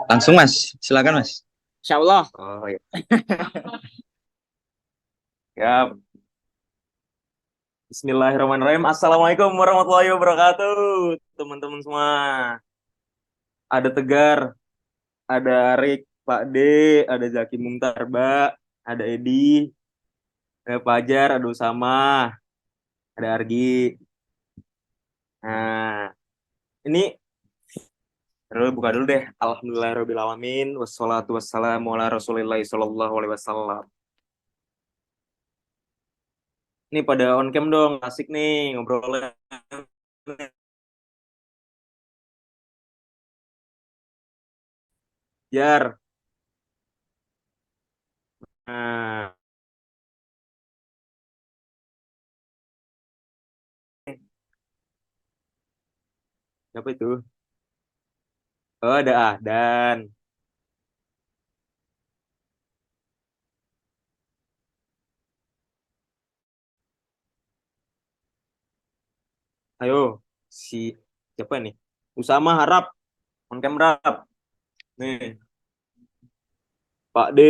Langsung Mas, silakan Mas. Insya Allah. Oh ya. Ya, Bismillahirrahmanirrahim. Assalamualaikum warahmatullahi wabarakatuh, teman-teman semua. Ada Tegar, ada Arik, Pak D, ada Zaki Mungtarba, ada Edi, ada Fajar, ada Usama, ada Argi. Nah, ini dulu buka dulu deh. Alhamdulillahirabbil alamin wassalatu wassalamu ala Rasulillah sallallahu alaihi wasallam. Ini pada on cam dong, asik nih ngobrolnya. Jar. Nah, apa itu? Oh, ada Ahdan. Ayo, si siapa nih? Usama harap, on cam rap. Nih, Pak D.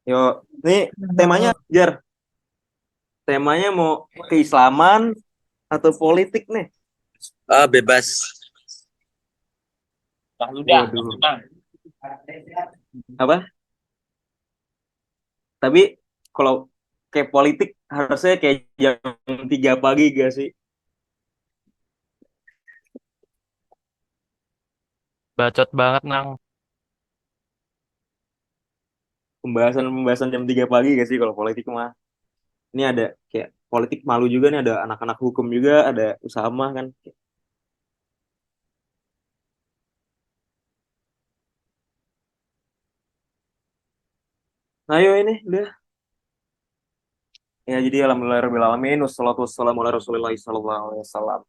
Yo, nih temanya Jar. Temanya mau keislaman atau politik nih? Bebas. Waduh. Apa? Tapi kalau kayak politik harusnya kayak jam 3 pagi gak sih? Bacot banget, Nang. Pembahasan jam 3 pagi gak sih kalau politik mah? Ini ada kayak politik malu juga nih, ada anak-anak hukum juga, ada Usama kan. Ayo ini udah. Ya jadi alhamdulillahirobbilalamin wassalatu wassalamu ala Rasulillah sallallahu alaihi wasallam.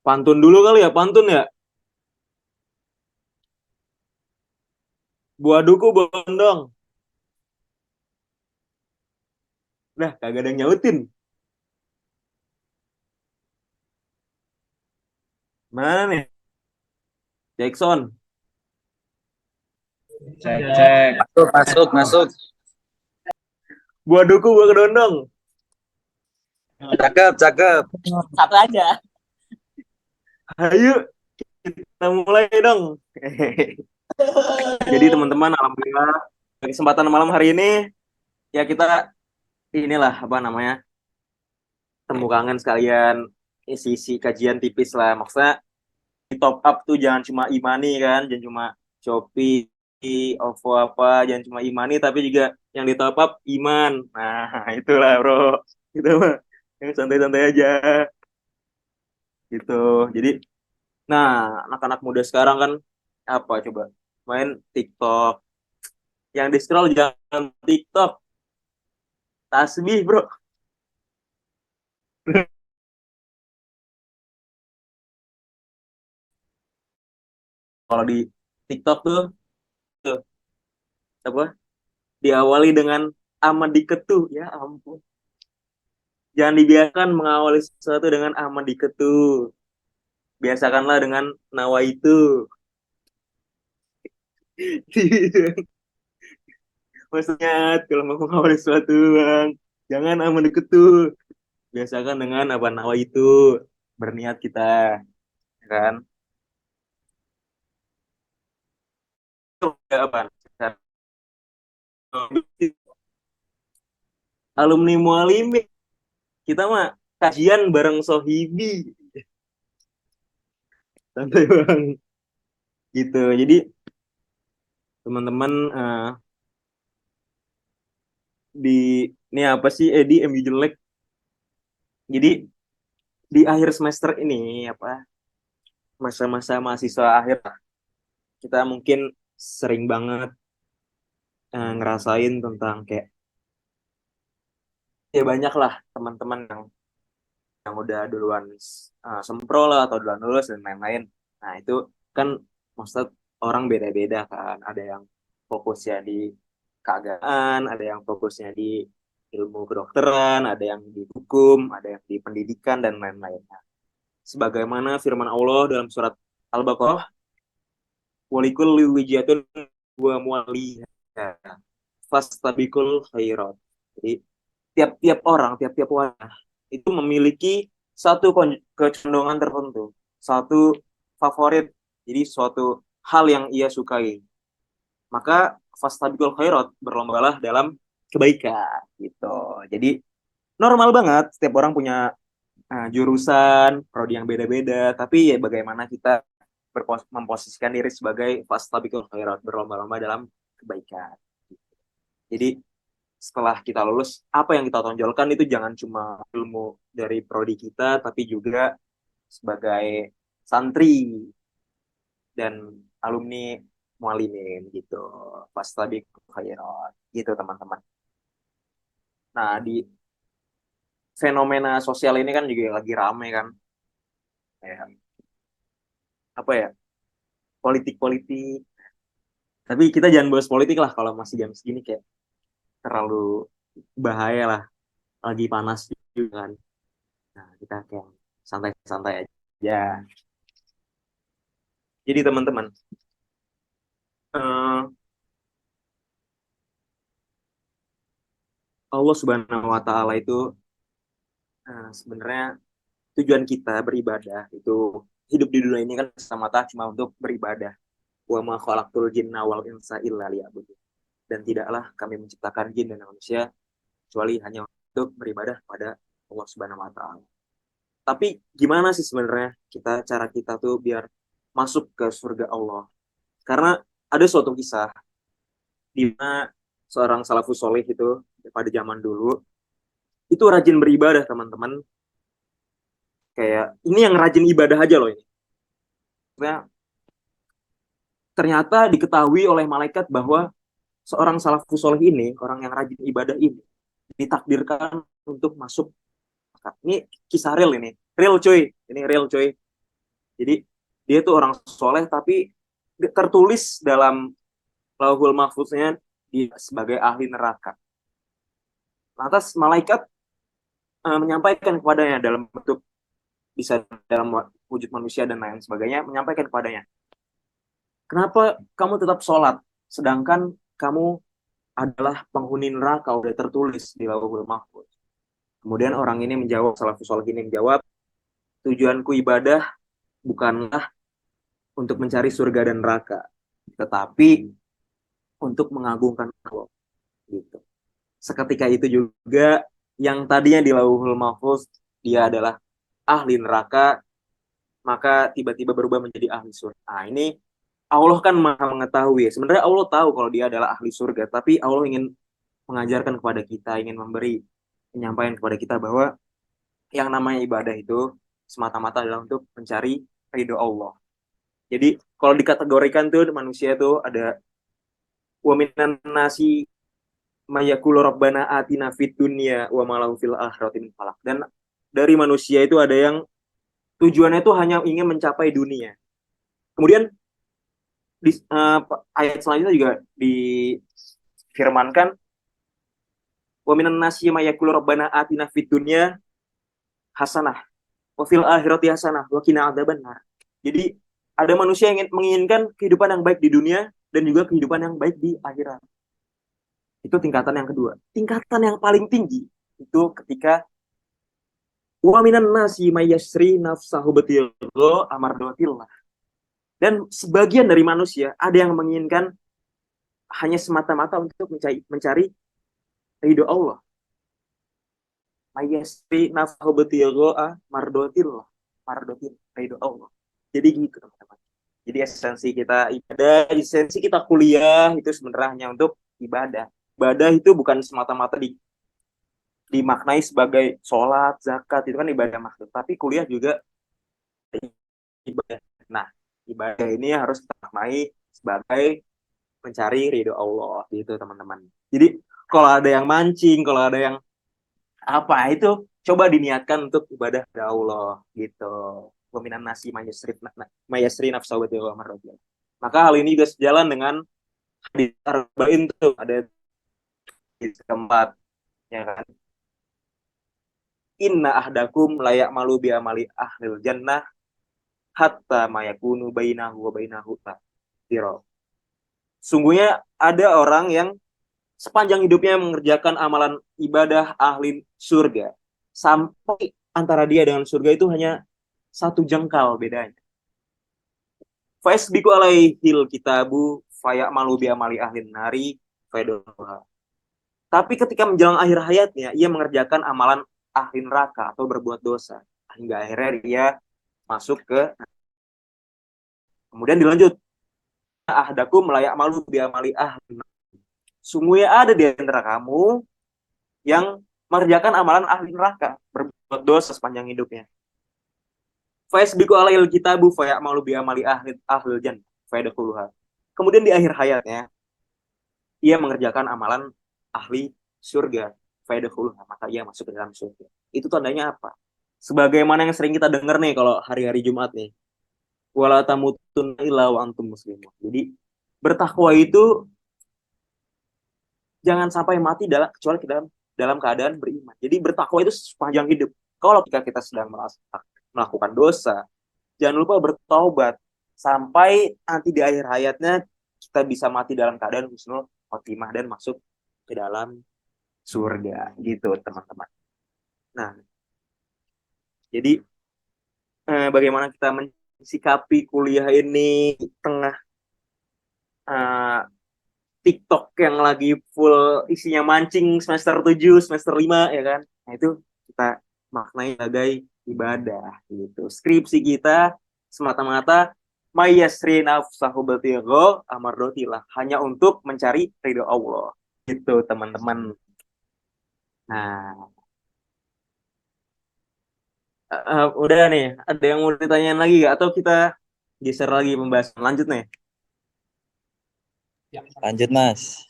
Pantun dulu kali ya, pantun ya. Buah duku bondong. Dah kagak ada yang nyautin. Mana nih? Jackson. Cek, cek. Masuk, masuk, masuk. Buah duku buah kedondong. Cakep, cakep. Satu aja. Ayo kita mulai dong. Jadi teman-teman, alhamdulillah kesempatan malam hari ini ya kita inilah apa namanya, temu kangen sekalian, isi-isi kajian tipis lah. Maksudnya di top up tuh jangan cuma Imani kan, jangan cuma Shopee, OVO apa, jangan cuma Imani tapi juga yang di top up Iman. Nah, itulah bro. Itu mah yang santai-santai aja gitu. Jadi, nah, anak-anak muda sekarang kan apa coba? Main TikTok. Yang di scroll jangan TikTok, tasbih, bro. Kalau di TikTok tuh apa? Diawali dengan aman diketuh, ya ampun. Jangan dibiarkan mengawali sesuatu dengan aman diketuh. Biasakanlah dengan nawa itu. Maksudnya kalau mau mengawali sesuatu, bang, jangan aman diketuh. Biasakan dengan apa nawa itu. Berniat kita, ya kan? Itu apa? Alumni Mualimi, kita mah kajian bareng Sohibi. Santai bang. Gitu. Jadi teman-teman, di ini apa sih Edi MU jelek. Jadi di akhir semester ini apa, masa-masa mahasiswa akhir kita mungkin sering banget ngerasain tentang kayak ya banyak lah teman-teman yang udah duluan sempro lah atau duluan lulus dan lain-lain. Nah itu kan maksud orang beda-beda kan, ada yang fokusnya di keagamaan, ada yang fokusnya di ilmu kedokteran, ada yang di hukum, ada yang di pendidikan dan lain-lainnya. Sebagaimana firman Allah dalam surat Al-Baqarah, "Walikulli wijhatun wa muwalliha fastabiqul khairat." Jadi tiap-tiap orang, tiap-tiap wadah itu memiliki satu kecondongan tertentu, satu favorit, jadi suatu hal yang ia sukai. Maka fastabiqul khairat, berlombalah dalam kebaikan gitu. Jadi normal banget setiap orang punya jurusan, prodi yang beda-beda, tapi ya bagaimana kita memposisikan diri sebagai fastabiqul khairat, berlomba-lomba dalam kebaikan. Jadi setelah kita lulus, apa yang kita tonjolkan itu jangan cuma ilmu dari prodi kita, tapi juga sebagai santri dan alumni mualimin gitu. Fastabiqul khairat gitu teman-teman. Nah, di fenomena sosial ini kan juga lagi rame kan. Ya, apa ya? Politik-politik. Tapi kita jangan bahas politik lah kalau masih jam segini, kayak terlalu bahaya lah. Lagi panas juga kan. Nah, kita kayak santai-santai aja. Jadi teman-teman, eh, Allah Subhanahu wa Ta'ala itu sebenarnya tujuan kita beribadah itu, hidup di dunia ini kan semata cuma untuk beribadah. Wa ma khalaqtul jinna wal insa illa liya'budun. Dan tidaklah kami menciptakan jin dan manusia kecuali hanya untuk beribadah pada Allah Subhanahu wa Ta'ala. Tapi gimana sih sebenarnya cara kita tuh biar masuk ke surga Allah? Karena ada suatu kisah di mana seorang salafus soleh itu pada zaman dulu itu rajin beribadah teman-teman. Kayak ini yang rajin ibadah aja loh ini. Ternyata diketahui oleh malaikat bahwa seorang salafus soleh ini, orang yang rajin ibadah ini, ditakdirkan untuk masuk. Ini kisah real ini. Real cuy. Ini real cuy. Jadi dia tuh orang soleh tapi tertulis dalam lauhul mahfuznya dia sebagai ahli neraka. Lantas malaikat menyampaikan kepadanya dalam bentuk, bisa dalam wujud manusia dan lain sebagainya, menyampaikan kepadanya, kenapa kamu tetap sholat sedangkan kamu adalah penghuni neraka, udah tertulis di lauhul mahfuz. Kemudian orang ini menjawab, salafus saleh ini menjawab, tujuanku ibadah bukanlah untuk mencari surga dan neraka, tetapi untuk mengagungkan Allah. Gitu. Seketika itu juga yang tadinya di lauhul mahfuz dia adalah ahli neraka, maka tiba-tiba berubah menjadi ahli surga. Nah, ini Allah kan maha mengetahui. Sebenarnya Allah tahu kalau dia adalah ahli surga, tapi Allah ingin mengajarkan kepada kita, ingin memberi penyampaian kepada kita bahwa yang namanya ibadah itu semata-mata adalah untuk mencari ridho Allah. Jadi kalau dikategorikan tuh manusia tuh ada wa minan nasi mayaqulu rabbana atina fid dunya wa ma lahu fil akhirati min falaq. Dan dari manusia itu ada yang tujuannya itu hanya ingin mencapai dunia. Kemudian di ayat selanjutnya juga difirmankan wa minan nasi mayaqulu rabbana atina fid dunya hasanah wa fil akhirati hasanah wa qina adzabannar. Jadi ada manusia yang menginginkan kehidupan yang baik di dunia dan juga kehidupan yang baik di akhirat. Itu tingkatan yang kedua. Tingkatan yang paling tinggi itu ketika wa minan nasi mayyasri nafsahu batigha amardatillah. Dan sebagian dari manusia ada yang menginginkan hanya semata-mata untuk mencari ridho Allah. Mayyasri nafsahu batigha amardatillah. Mardotil ridho Allah. Jadi gitu teman-teman. Jadi esensi kita ibadah, esensi kita kuliah itu sebenarnya hanya untuk ibadah. Ibadah itu bukan semata-mata dimaknai sebagai sholat, zakat, itu kan ibadah maksud. Tapi kuliah juga ibadah. Nah, ibadah ini harus kita maknai sebagai mencari ridho Allah, gitu teman-teman. Jadi kalau ada yang mancing, kalau ada yang apa itu, coba diniatkan untuk ibadah kepada Allah, gitu. Waminan nasi mayasri nafsawati wa marradiyah. Maka hal ini juga sejalan dengan hadits arba'in tuh, ada keempat, ya kan? Inna ahdakum layak malu bi amali ahlil jannah hatta mayakunu bainahu wa bainahu tiro. Sungguhnya ada orang yang sepanjang hidupnya mengerjakan amalan ibadah ahli surga sampai antara dia dengan surga itu hanya satu jengkal bedanya. Faisbiku alaihil kitabu fayak malu bi amali ahlin nari fayadoha. Tapi ketika menjelang akhir hayatnya, ia mengerjakan amalan ahli neraka atau berbuat dosa. Hingga akhirnya dia masuk ke... Kemudian dilanjut. Ahdakum layak malu biamali ahli. Sungguhnya ada di antara kamu yang mengerjakan amalan ahli neraka. Berbuat dosa sepanjang hidupnya. Faisbiku alaihil kitabu fayak malu biamali ahli jan. Fayadakuluha. Kemudian di akhir hayatnya, ia mengerjakan amalan ahli surga. Fayadakuluha. Maka ia masuk ke dalam surga. Itu tandanya apa? Sebagaimana yang sering kita dengar nih kalau hari-hari Jumat nih. Wala tamutunna illa wa antum muslimun. Jadi bertakwa itu jangan sampai mati kecuali dalam keadaan beriman. Jadi bertakwa itu sepanjang hidup. Kalau kita sedang melakukan dosa, jangan lupa bertaubat sampai nanti di akhir hayatnya kita bisa mati dalam keadaan husnul khotimah dan masuk ke dalam surga gitu, teman-teman. Nah, jadi bagaimana kita sikapi kuliah ini tengah TikTok yang lagi full isinya mancing semester 7, semester 5 ya kan. Nah, itu kita maknai sebagai ibadah gitu. Skripsi kita semata-mata mayyasri nafsahu batigho amardotillah, hanya untuk mencari ridho Allah. Gitu, teman-teman. Nah, udah nih, ada yang mau ditanyain lagi gak? Atau kita geser lagi pembahasan? Lanjut nih. Lanjut, Mas.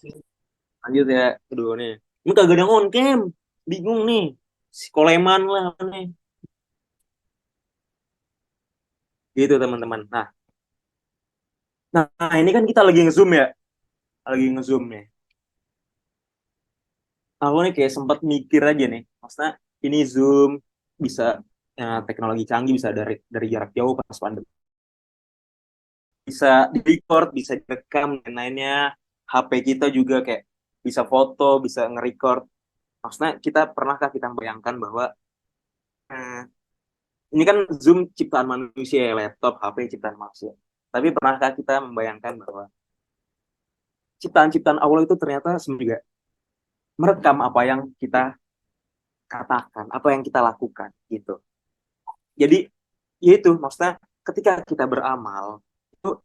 Lanjut ya, kedua nih. Ini kagak ada on cam. Bingung nih. Koleman lah nih. Gitu, teman-teman. Nah, ini kan kita lagi nge-zoom ya. Lagi nge-zoom nih. Aku nih kayak sempat mikir aja nih. Maksudnya ini Zoom bisa teknologi canggih, bisa dari jarak jauh pas pandemi. Bisa di-record, bisa direkam dan lainnya. HP kita juga kayak bisa foto, bisa nge-record. Maksudnya pernahkah kita bayangkan bahwa ini kan Zoom ciptaan manusia ya, laptop, HP ciptaan manusia. Tapi pernahkah kita membayangkan bahwa ciptaan-ciptaan Allah itu ternyata juga merekam apa yang kita katakan, apa yang kita lakukan gitu. Jadi ya itu maksudnya ketika kita beramal itu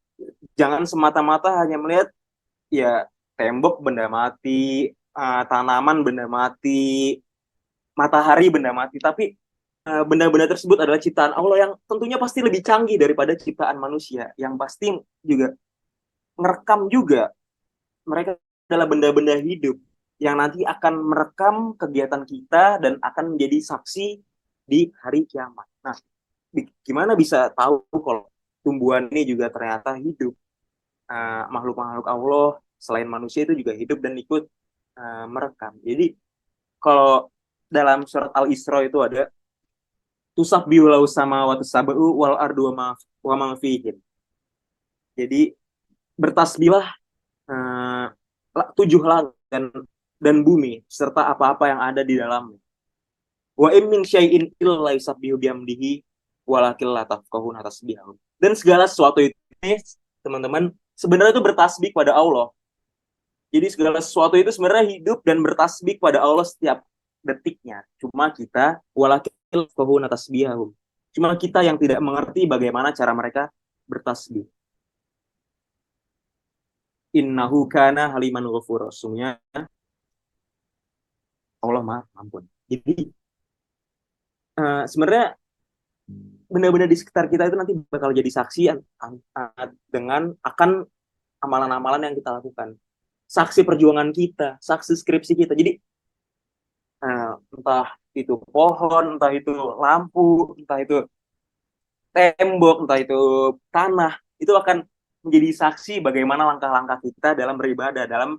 jangan semata-mata hanya melihat ya tembok benda mati, tanaman benda mati, matahari benda mati, tapi benda-benda tersebut adalah ciptaan Allah yang tentunya pasti lebih canggih daripada ciptaan manusia, yang pasti juga merekam juga. Mereka adalah benda-benda hidup yang nanti akan merekam kegiatan kita dan akan menjadi saksi di hari kiamat. Nah, gimana bisa tahu kalau tumbuhan ini juga ternyata hidup? Makhluk-makhluk Allah selain manusia itu juga hidup dan ikut merekam. Jadi kalau dalam surat Al-Isra itu ada tusabbihu lahu samawati sab'u wal ardu wa ma fihin. Jadi bertasbihlah 7 langit dan bumi serta apa-apa yang ada di dalamnya. Wa in min syai'in illa yusabbihu bihamdihi walakin la tafqahuna tasbihahum. Dan segala sesuatu itu teman-teman sebenarnya itu bertasbih pada Allah. Jadi segala sesuatu itu sebenarnya hidup dan bertasbih pada Allah setiap detiknya. Cuma kita walakin la tafqahuna tasbihahum. Cuma kita yang tidak mengerti bagaimana cara mereka bertasbih. Innahu kana haliman ghafur. Sungguhnya Allah Maha Ampun. Jadi sebenarnya benda-benda di sekitar kita itu nanti bakal jadi saksi dengan akan amalan-amalan yang kita lakukan. Saksi perjuangan kita, saksi skripsi kita. Jadi entah itu pohon, entah itu lampu, entah itu tembok, entah itu tanah, itu akan menjadi saksi bagaimana langkah-langkah kita dalam beribadah, dalam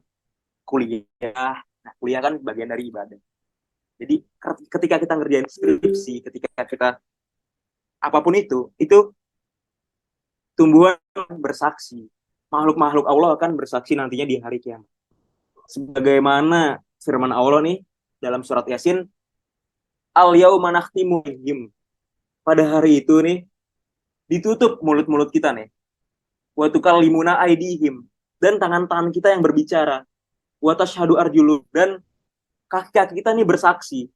kuliah, Nah, kuliah kan bagian dari ibadah. Jadi ketika kita ngerjain skripsi, ketika kita apapun itu tumbuhan bersaksi. Makhluk-makhluk Allah akan bersaksi nantinya di hari kiamat. Sebagaimana firman Allah nih dalam surat Yasin, al-yauma nakhtimu alaihim. Pada hari itu nih ditutup mulut-mulut kita nih. Wa tukallimuna aydihim, dan tangan-tangan kita yang berbicara. Wa tashhadu arjulu, dan kaki-kaki kita nih bersaksi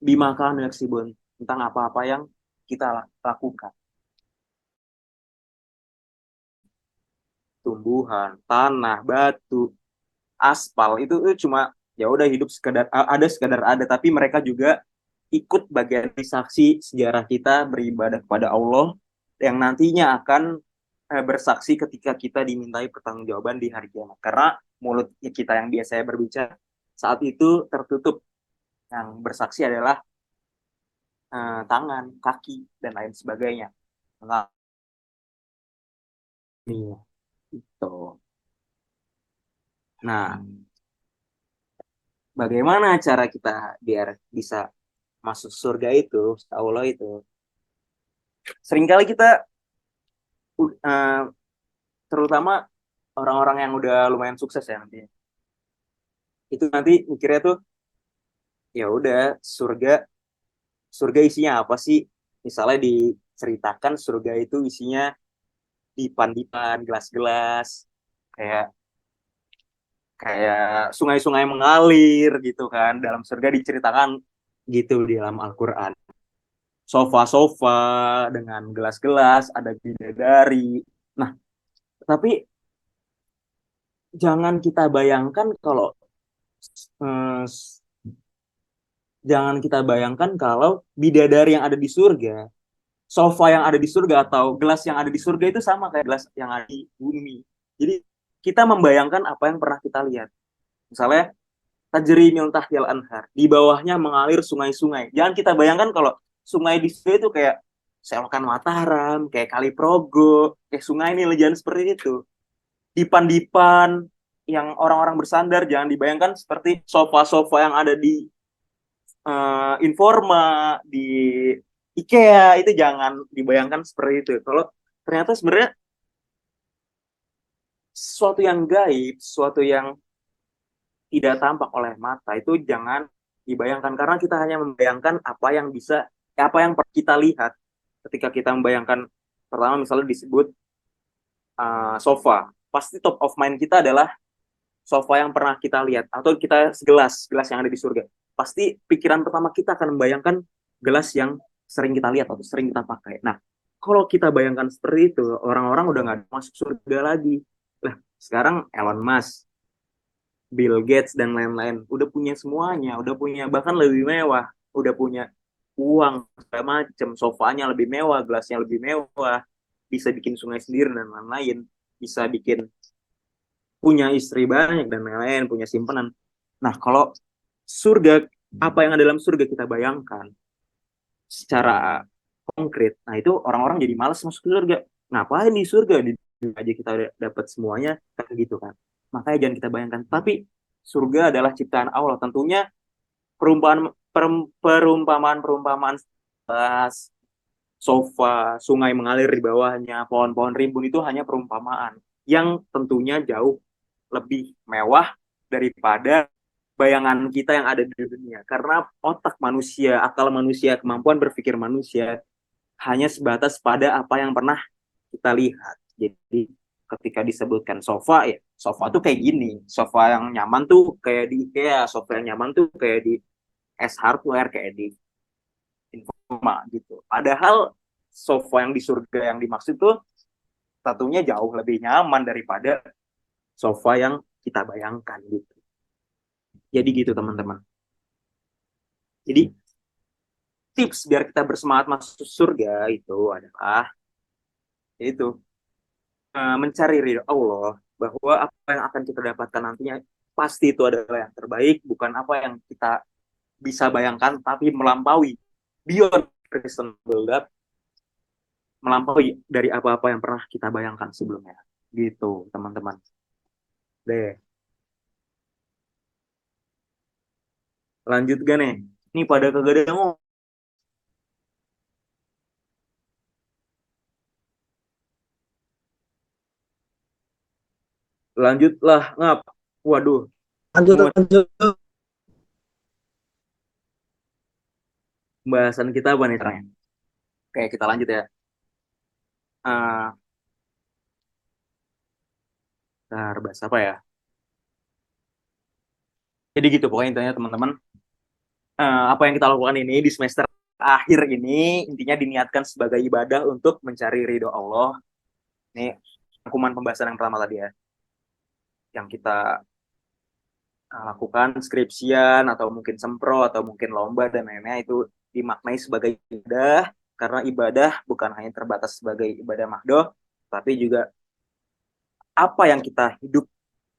bima kanu yaksibun, tentang apa-apa yang kita lakukan. Tumbuhan, tanah, batu, aspal itu cuma ya udah hidup sekadar ada, tapi mereka juga ikut bagian saksi sejarah kita beribadah kepada Allah yang nantinya akan bersaksi ketika kita dimintai pertanggungjawaban di hari kiamat. Karena mulut kita yang biasanya berbicara saat itu tertutup, yang bersaksi adalah tangan, kaki, dan lain sebagainya. Nah, iya, itu. Nah, bagaimana cara kita biar bisa masuk surga itu, Allah itu? Seringkali kita, uh, terutama orang-orang yang udah lumayan sukses ya nanti, itu nanti mikirnya tuh, ya udah surga, surga isinya apa sih? Misalnya diceritakan surga itu isinya dipan-dipan, gelas-gelas, kayak kayak sungai-sungai mengalir gitu kan. Dalam surga diceritakan gitu di dalam Al-Quran. Sofa-sofa dengan gelas-gelas, ada bidadari. Nah, tapi jangan kita bayangkan kalau eh, jangan kita bayangkan kalau bidadari yang ada di surga, sofa yang ada di surga, atau gelas yang ada di surga itu sama kayak gelas yang ada di bumi. Jadi kita membayangkan apa yang pernah kita lihat. Misalnya tajri min tahtiyal anhar, di bawahnya mengalir sungai-sungai. Jangan kita bayangkan kalau sungai di surga itu kayak Selokan Mataram, kayak Kali Progo, kayak sungai ini, jangan seperti itu. Dipan-dipan yang orang-orang bersandar, jangan dibayangkan seperti sofa-sofa yang ada di Informa, di IKEA, itu jangan dibayangkan seperti itu. Kalau ternyata sebenarnya sesuatu yang gaib, sesuatu yang tidak tampak oleh mata itu jangan dibayangkan, karena kita hanya membayangkan apa yang bisa, apa yang kita lihat. Ketika kita membayangkan, pertama misalnya disebut sofa, pasti top of mind kita adalah sofa yang pernah kita lihat, atau kita gelas yang ada di surga. Pasti pikiran pertama kita akan membayangkan gelas yang sering kita lihat atau sering kita pakai. Nah, kalau kita bayangkan seperti itu, orang-orang udah nggak masuk surga lagi. Lah, sekarang Elon Musk, Bill Gates, dan lain-lain udah punya semuanya, udah punya bahkan lebih mewah, udah punya uang segala macam, sofanya lebih mewah, gelasnya lebih mewah, bisa bikin sungai sendiri dan lain-lain, bisa bikin punya istri banyak dan lain-lain, punya simpanan. Nah, kalau surga, apa yang ada dalam surga kita bayangkan secara konkret, nah itu orang-orang jadi malas masuk surga. Ngapain di surga? Di dunia aja kita udah dapat semuanya, kan gitu kan. Makanya jangan kita bayangkan. Tapi surga adalah ciptaan Allah. Tentunya perumpamaan bahas sofa, sungai mengalir di bawahnya, pohon-pohon rimbun itu hanya perumpamaan yang tentunya jauh lebih mewah daripada bayangan kita yang ada di dunia. Karena otak manusia, akal manusia, kemampuan berpikir manusia hanya sebatas pada apa yang pernah kita lihat. Jadi ketika disebutkan sofa, ya sofa tuh kayak gini. Sofa yang nyaman tuh kayak di IKEA, sofa yang nyaman tuh kayak di S Hardware, kayak di Informa gitu. Padahal sofa yang di surga yang dimaksud tuh tentunya jauh lebih nyaman daripada sofa yang kita bayangkan gitu. Jadi gitu teman-teman. Jadi tips biar kita bersemangat masuk surga itu adalah itu mencari ridho Allah, bahwa apa yang akan kita dapatkan nantinya pasti itu adalah yang terbaik, bukan apa yang kita bisa bayangkan, tapi melampaui, beyond reasonable doubt, melampaui dari apa-apa yang pernah kita bayangkan sebelumnya. Gitu teman-teman. Deh. Lanjut gak nih? Ini pada kagak ada yang ngomong. Lanjutlah ngap. Waduh, Lanjut, semua lanjut. pembahasan kita apa nih sekarang? Oke, kita lanjut ya. Ah, Ntar bahas apa ya? Jadi gitu pokoknya intinya teman-teman. Apa yang kita lakukan ini di semester akhir ini intinya diniatkan sebagai ibadah untuk mencari ridho Allah. Ini rangkuman pembahasan yang pertama tadi ya. Yang kita lakukan skripsian atau mungkin sempro atau mungkin lomba dan lainnya itu dimaknai sebagai ibadah karena ibadah bukan hanya terbatas sebagai ibadah mahdoh tapi juga apa yang kita hidup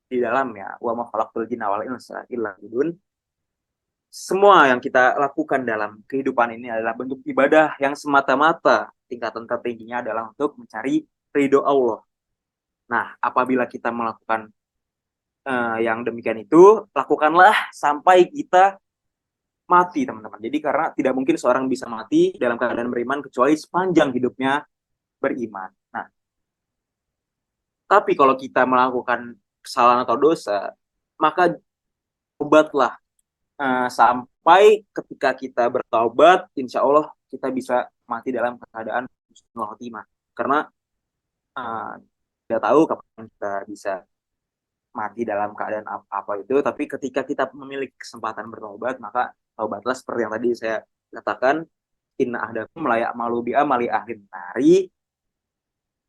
di dalamnya wa ma khalaqtul jinna wal insa illa liya'budun. Semua yang kita lakukan dalam kehidupan ini adalah bentuk ibadah yang semata-mata tingkatan tertingginya adalah untuk mencari ridho Allah. Nah, apabila kita melakukan yang demikian itu, lakukanlah sampai kita mati, teman-teman. Jadi karena tidak mungkin seorang bisa mati dalam keadaan beriman kecuali sepanjang hidupnya beriman. Nah, tapi kalau kita melakukan kesalahan atau dosa, maka tobatlah sampai ketika kita bertaubat, insya Allah kita bisa mati dalam keadaan husnul khotimah. Karena uh, tidak tahu kapan kita bisa mati dalam keadaan apa itu, tapi ketika kita memiliki kesempatan bertobat, maka taubatlah seperti yang tadi saya katakan, inna ahdakum layak malu bi amali ahlin nari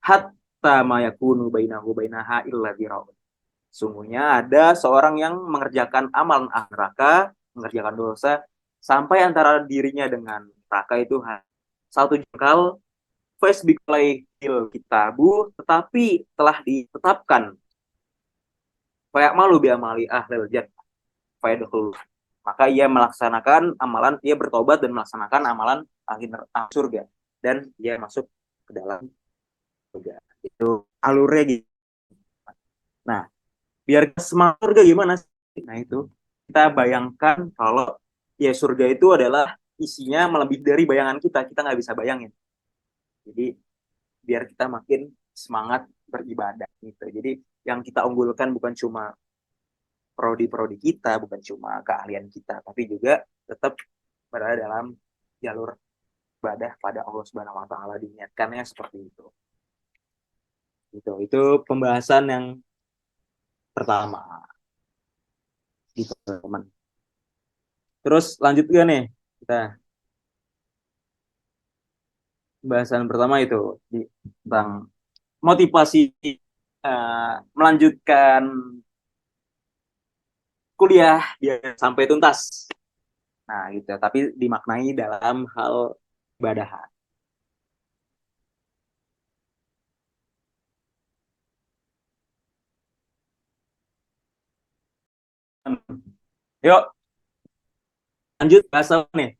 hatta mayakunu bainahu bainaha illa dirau. Sungguhnya ada seorang yang mengerjakan amalan ahli neraka, mengerjakan dosa, sampai antara dirinya dengan neraka itu satu jengkal, fasbiqalaihil kitabu, tetapi telah ditetapkan kayak malu bi amali ahlil jannah fayadkhulu. Maka ia melaksanakan amalan, ia bertobat dan melaksanakan amalan ahli surga dan ia masuk ke dalam surga. Itu alurnya gitu. Nah, biar semangat surga gimana sih? Nah, itu kita bayangkan kalau ya surga itu adalah isinya melebihi dari bayangan kita nggak bisa bayangin. Jadi biar kita makin semangat beribadah gitu. Jadi yang kita unggulkan bukan cuma prodi-prodi kita, bukan cuma keahlian kita, tapi juga tetap berada dalam jalur ibadah pada Allah Subhanahu wa taala, diniatkannya seperti itu. Gitu. Itu pembahasan yang pertama gitu, teman. Terus lanjut juga nih kita pembahasan pertama itu tentang motivasi melanjutkan kuliah biar sampai tuntas. Nah, gitu. Tapi dimaknai dalam hal ibadah. Yuk, lanjut bahasa nih.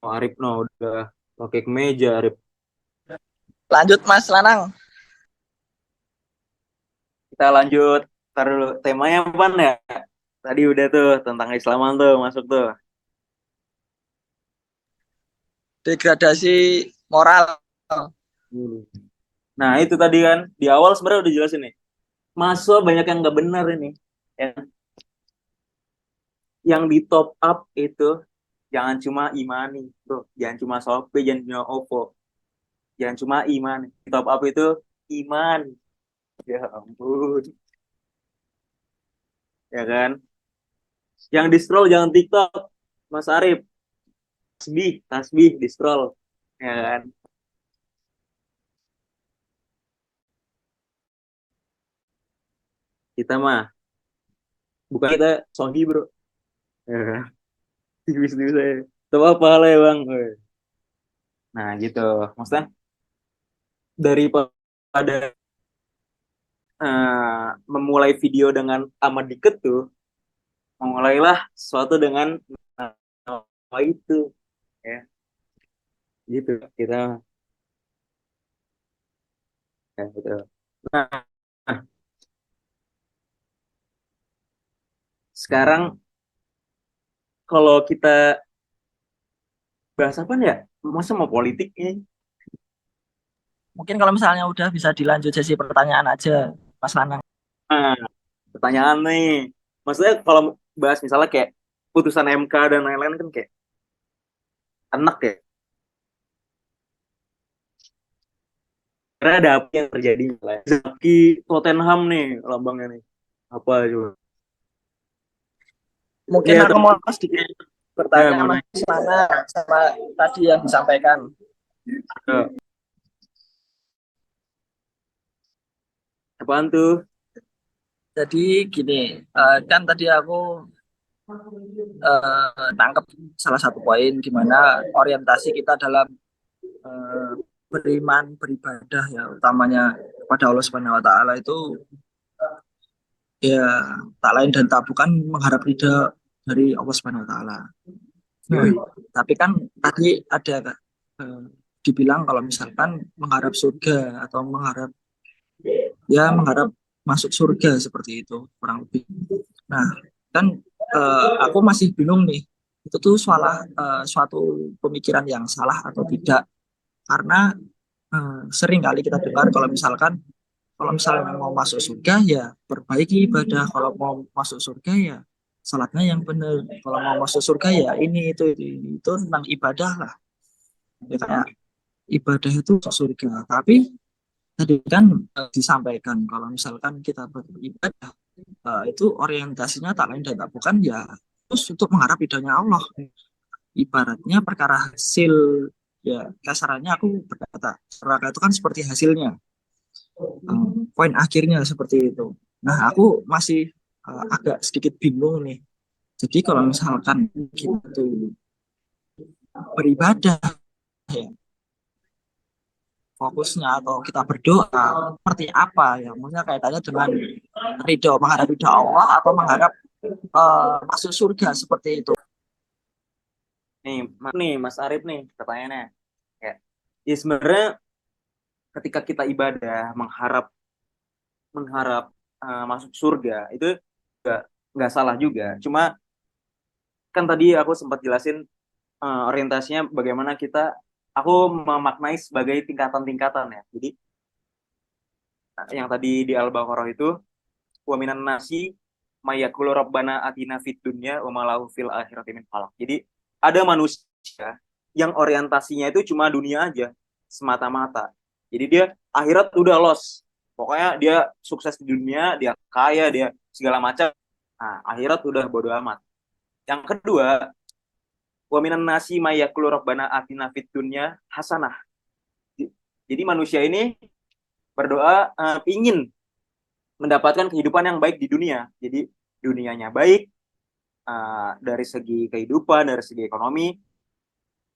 Oh, Arif no udah pakai kemeja Arif. Lanjut, Mas Lanang. Kita lanjut. Ntar dulu. Temanya apa ya? Tadi udah tuh tentang Islaman tuh masuk tuh. Degradasi moral. Nah itu tadi kan di awal sebenarnya udah jelasin nih. Mahasiswa banyak yang nggak benar ini. Yang di top up itu jangan cuma imani, bro. Jangan cuma Shopee, jangan cuma OVO. Jangan cuma iman. Di top up itu iman. Ya ampun. Ya kan? Yang di scroll jangan TikTok, Mas Arif. Tasbih di scroll. Ya kan? Kita mah bukan kita sohi bro. Ya kan? Tipis-tipis saya. Tahu apa lah ya bang. Nah gitu. Maksudnya daripada memulai video dengan amat dikit tuh, memulailah sesuatu dengan nama itu. Ya. gitu kita ya, betul. Nah, sekarang kalau kita bahas apa nih ya? Masa mau politik nih? Mungkin kalau misalnya udah bisa dilanjut sesi pertanyaan aja, Mas Lanang. Nah, pertanyaan nih. Maksudnya kalau bahas misalnya kayak putusan MK dan lain-lain kan kayak enak ya. Karena ada apa yang terjadi? Zaki Tottenham nih lambangnya nih. Apa coba? Mungkin Ya, aku mau sedikit bertanya mau Mas nanya. Lanang sama tadi yang disampaikan. Apaan tuh? Jadi gini, kan tadi aku tangkap salah satu poin di mana orientasi kita dalam eh, beriman, beribadah ya utamanya kepada Allah Subhanahu wa taala itu ya tak lain dan tak bukan mengharap ridha dari Allah Subhanahu wa taala. Nah, tapi kan tadi ada eh, dibilang kalau misalkan mengharap surga atau mengharap masuk surga seperti itu kurang lebih. Nah, kan aku masih bingung nih. Itu tuh suatu pemikiran yang salah atau tidak karena sering kali kita dengar kalau misalnya mau masuk surga ya perbaiki ibadah, kalau mau masuk surga ya salatnya yang benar, kalau mau masuk surga ya ini itu tentang ibadah lah, ya kayak ibadah itu masuk surga. Tapi tadi kan disampaikan kalau misalkan kita beribadah itu orientasinya tak lain dan tak bukan ya terus untuk mengharap ridhonya Allah, ibaratnya perkara hasil, ya kasarannya aku berkata neraka itu kan seperti hasilnya. Poin akhirnya seperti itu. Nah, aku masih agak sedikit bingung nih. Jadi kalau misalkan kita tuh beribadah ya, fokusnya atau kita berdoa seperti apa ya? Maksudnya kaitannya dengan mengharap ridho Allah atau mengharap masuk surga seperti itu. Nih Mas Arif nih pertanyaannya. Kayak, ya sebenarnya ketika kita ibadah mengharap mengharap masuk surga itu nggak nggak salah juga. Cuma kan tadi aku sempat jelasin orientasinya bagaimana aku memaknai sebagai tingkatan-tingkatan ya. Jadi yang tadi di Al-Baqarah itu wa minan nasi mayakulu rabbana atina fid dunya wa malahu fil akhirati min khalaq. Jadi ada manusia yang orientasinya itu cuma dunia aja semata-mata. Jadi dia akhirat udah lost. Pokoknya dia sukses di dunia, dia kaya, dia segala macam. Nah, akhirat udah bodo amat. Yang kedua, wa minan nasi mayakulu rabbana atina fid dunya hasanah. Jadi manusia ini berdoa ingin mendapatkan kehidupan yang baik di dunia. Jadi dunianya baik dari segi kehidupan, dari segi ekonomi.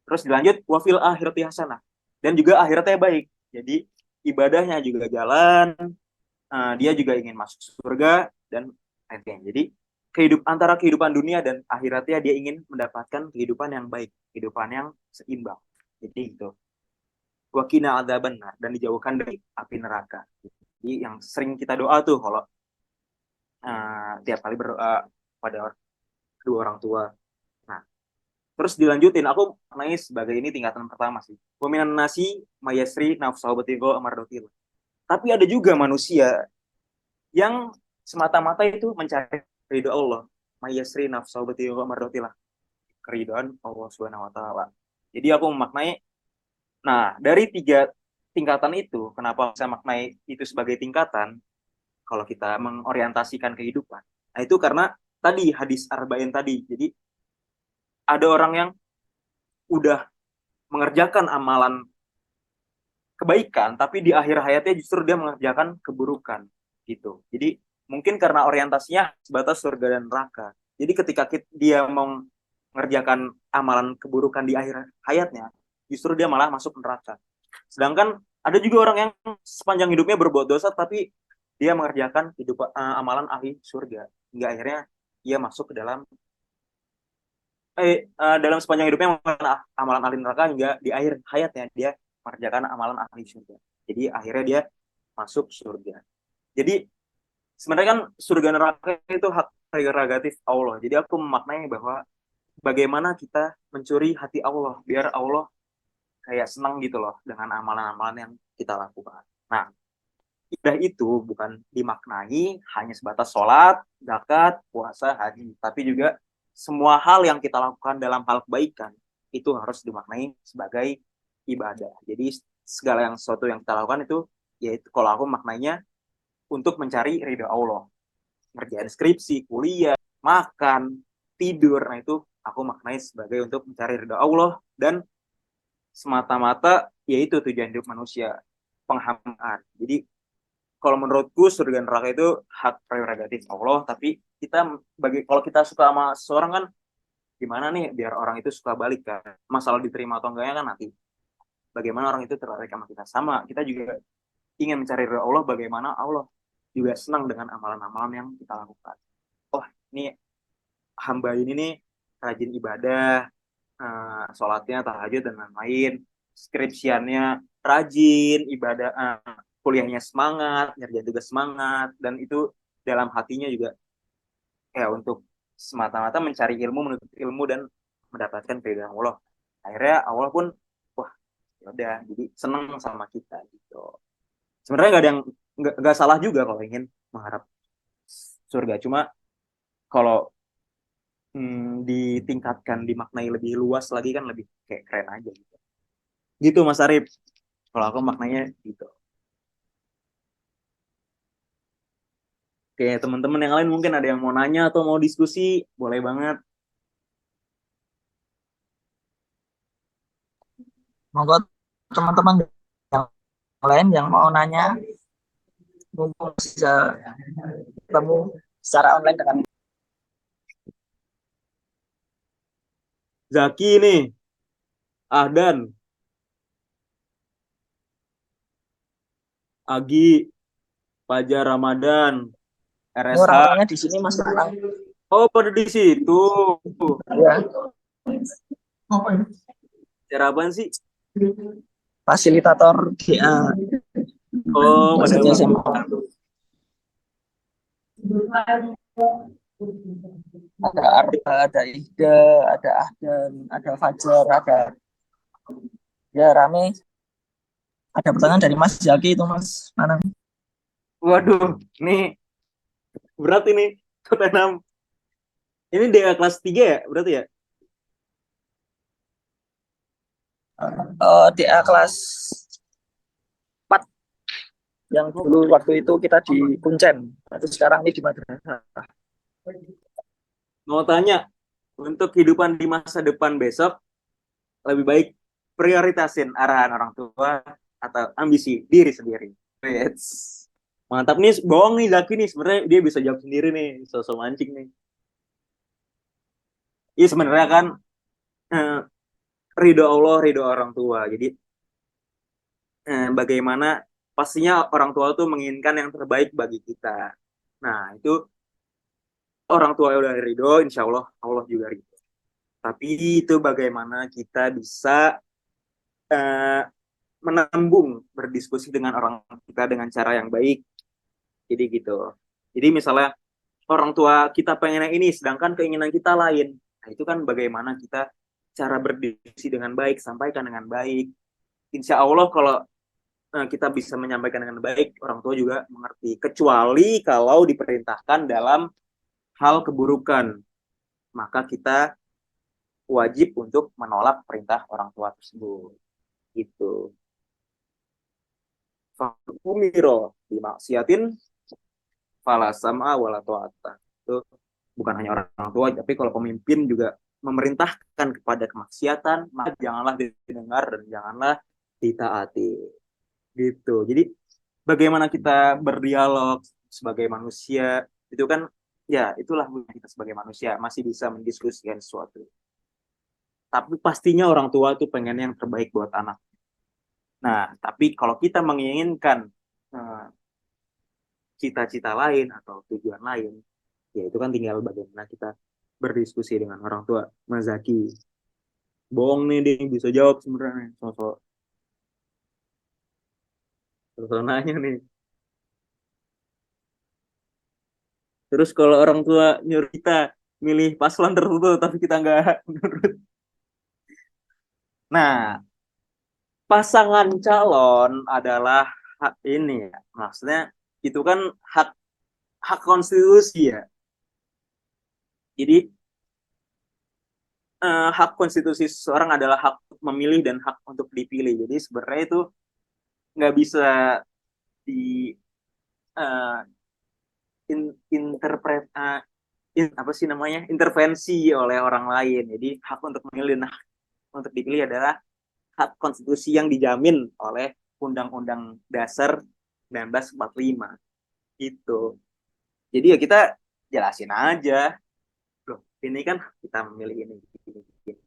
Terus dilanjut wafil akhirati hasanah dan juga akhiratnya baik. Jadi ibadahnya juga jalan, dia juga ingin masuk surga dan lain-lain. Jadi antara kehidupan dunia dan akhiratnya dia ingin mendapatkan kehidupan yang baik, kehidupan yang seimbang. Jadi itu. Wakina adzabannar dan dijauhkan dari api neraka. Jadi yang sering kita doa tuh kalau tiap kali berdoa pada kedua orang tua. Nah, terus dilanjutin, aku maknai sebagai ini tingkatan pertama sih. Waminan nasi mayasri nafsahu batigo amardotil. Tapi ada juga manusia yang semata-mata itu mencari ridho Allah. Mayasri nafsahu batigo amardotil. Keridhaan Allah Subhanahu wa taala. Jadi aku memaknai, nah dari tiga tingkatan itu, kenapa saya maknai itu sebagai tingkatan kalau kita mengorientasikan kehidupan. Nah, itu karena tadi hadis arba'in tadi. Jadi ada orang yang udah mengerjakan amalan kebaikan, tapi di akhir hayatnya justru dia mengerjakan keburukan gitu. Jadi mungkin karena orientasinya sebatas surga dan neraka. Jadi ketika dia mau mengerjakan amalan keburukan di akhir hayatnya, justru dia malah masuk neraka. Sedangkan ada juga orang yang sepanjang hidupnya berbuat dosa, tapi dia mengerjakan amalan ahli surga. Hingga akhirnya dia masuk ke dalam dalam sepanjang hidupnya melakukan amalan ahli neraka hingga di akhir hayatnya dia mengerjakan amalan ahli surga. Jadi akhirnya dia masuk surga. Jadi sebenarnya kan surga neraka itu hak prerogatif Allah. Jadi aku memaknai bahwa bagaimana kita mencuri hati Allah biar Allah kayak senang gitu loh dengan amalan-amalan yang kita lakukan. Nah, ibadah itu bukan dimaknai hanya sebatas sholat, zakat, puasa, haji, tapi juga semua hal yang kita lakukan dalam hal kebaikan itu harus dimaknai sebagai ibadah. Jadi segala yang sesuatu yang kita lakukan itu, yaitu kalau aku maknanya untuk mencari ridha Allah, ngerjain skripsi, kuliah, makan, tidur, nah itu aku maknai sebagai untuk mencari ridha Allah dan semata-mata yaitu tujuan hidup manusia, penghambaan. Jadi kalau menurutku surga neraka itu hak prerogatif Allah, tapi kita kalau kita suka sama seseorang kan gimana nih biar orang itu suka balik kan. Masalah diterima atau enggaknya kan nanti. Bagaimana orang itu tertarik sama kita. Sama, kita juga ingin mencari ridha Allah, bagaimana Allah juga senang dengan amalan-amalan yang kita lakukan. Oh, ini hamba ini nih rajin ibadah, sholatnya, tahajud, dan lain-lain. Skripsiannya rajin, ibadah, kuliahnya semangat, ngerjain tugas semangat, dan itu dalam hatinya juga ya untuk semata-mata mencari ilmu, menuntut ilmu, dan mendapatkan keridhaan Allah. Akhirnya Allah pun, wah, ya udah, jadi seneng sama kita gitu. Sebenarnya nggak ada yang nggak salah juga kalau ingin mengharap surga. Cuma kalau ditingkatkan, dimaknai lebih luas lagi kan lebih kayak keren aja gitu. Gitu Mas Arif. Kalau aku maknanya gitu. Oke, teman-teman yang lain mungkin ada yang mau nanya atau mau diskusi, boleh banget. Monggo teman-teman yang lain yang mau nanya, mumpung bisa ketemu secara online dengan Zaki nih, Ahdan, Agi, Fajar Ramadan, ini RSH. orang-orangnya di sini Mas Anang. Oh, pada di situ. Ya, Cara apaan sih? fasilitator GA Oh, pada maksudnya SMA. Ada Arba, ada Ida, ada Ahdan, ada Fajar, ada ya rame. Ada pertanyaan dari Mas Zaki itu Mas Anang. waduh, nih berat ini. Tottenham. Ini DA kelas 3 ya, berarti ya? DA kelas 4 yang dulu waktu itu kita di Kuncen, atau sekarang ini di Madrasah. Mau tanya, untuk kehidupan di masa depan besok, lebih baik prioritasin arahan orang tua atau ambisi diri sendiri. Yes. Mantap nih, bohong nih Zaki nih, sebenarnya dia bisa jawab sendiri nih, sosok mancing nih. Iya sebenarnya kan eh, ridho Allah, ridho orang tua. Jadi bagaimana pastinya orang tua tuh menginginkan yang terbaik bagi kita. Nah itu orang tua udah ridho, insya Allah Allah juga ridho. Tapi itu bagaimana kita bisa eh, menambung berdiskusi dengan orang kita dengan cara yang baik. Jadi gitu. Jadi misalnya orang tua kita pengen yang ini, sedangkan keinginan kita lain. Nah itu kan bagaimana kita cara berdiskusi dengan baik, sampaikan dengan baik. Insya Allah kalau kita bisa menyampaikan dengan baik, orang tua juga mengerti. Kecuali kalau diperintahkan dalam hal keburukan, maka kita wajib untuk menolak perintah orang tua tersebut. Gitu. Umiro dimaksiatin fala sam'a wala ta'ata. Itu bukan hanya orang tua, tapi kalau pemimpin juga memerintahkan kepada kemaksiatan, maka janganlah didengar dan janganlah ditaati. Gitu. Jadi bagaimana kita berdialog sebagai manusia, itu kan ya itulah kita sebagai manusia masih bisa mendiskusikan sesuatu. Tapi pastinya orang tua tuh pengen yang terbaik buat anak. Nah, tapi kalau kita menginginkan eh, cita-cita lain atau tujuan lain, ya itu kan tinggal bagaimana kita berdiskusi dengan orang tua Mas Zaki. Bohong nih dia bisa jawab sebenarnya. Sosok nanya nih. Terus kalau orang tua nyuruh kita milih paslon tertentu tapi kita nggak nurut. Nah, pasangan calon adalah hak ini ya. Maksudnya itu kan hak hak konstitusi ya. Jadi hak konstitusi seseorang adalah hak untuk memilih dan hak untuk dipilih. Jadi sebenarnya itu nggak bisa di uh, interpret apa sih namanya intervensi oleh orang lain. Jadi hak untuk memilih dan hak untuk dipilih adalah hak konstitusi yang dijamin oleh Undang-Undang Dasar 1945 gitu. Jadi ya kita jelasin aja, loh ini kan kita memilih ini, ini, ini.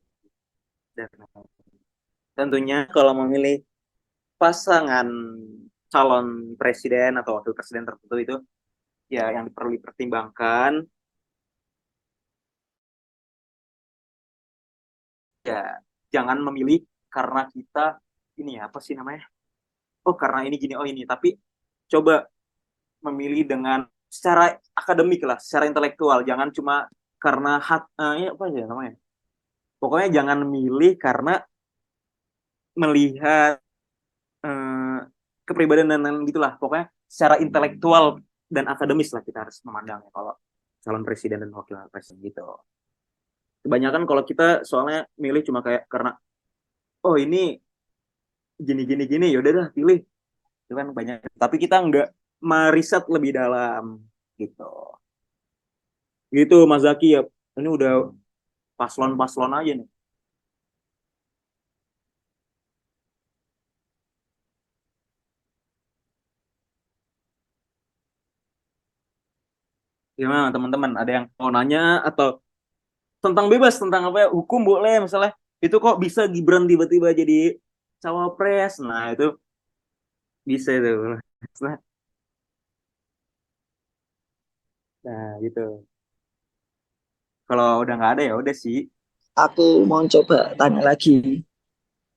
Dan tentunya kalau memilih pasangan calon presiden atau wakil presiden tertentu itu ya yang perlu dipertimbangkan ya jangan memilih karena kita ini ya apa sih namanya oh karena ini gini oh ini tapi coba memilih dengan secara akademik lah secara intelektual jangan cuma karena ini apa aja namanya pokoknya jangan milih karena melihat eh, kepribadian dan lain gitulah pokoknya secara intelektual dan akademis lah kita harus memandangnya kalau calon presiden dan wakil presiden gitu kebanyakan kalau kita soalnya milih cuma kayak karena oh ini gini gini gini yaudah dah pilih itu kan banyak tapi kita nggak meriset lebih dalam gitu gitu Mas Zaki ya ini udah paslon-paslon aja nih gimana teman-teman ada yang mau nanya atau tentang bebas tentang apa ya hukum boleh misalnya itu kok bisa Gibran tiba-tiba jadi cawapres nah itu bisa itu nah nah, gitu kalau udah nggak ada ya udah sih Aku mau coba tanya lagi,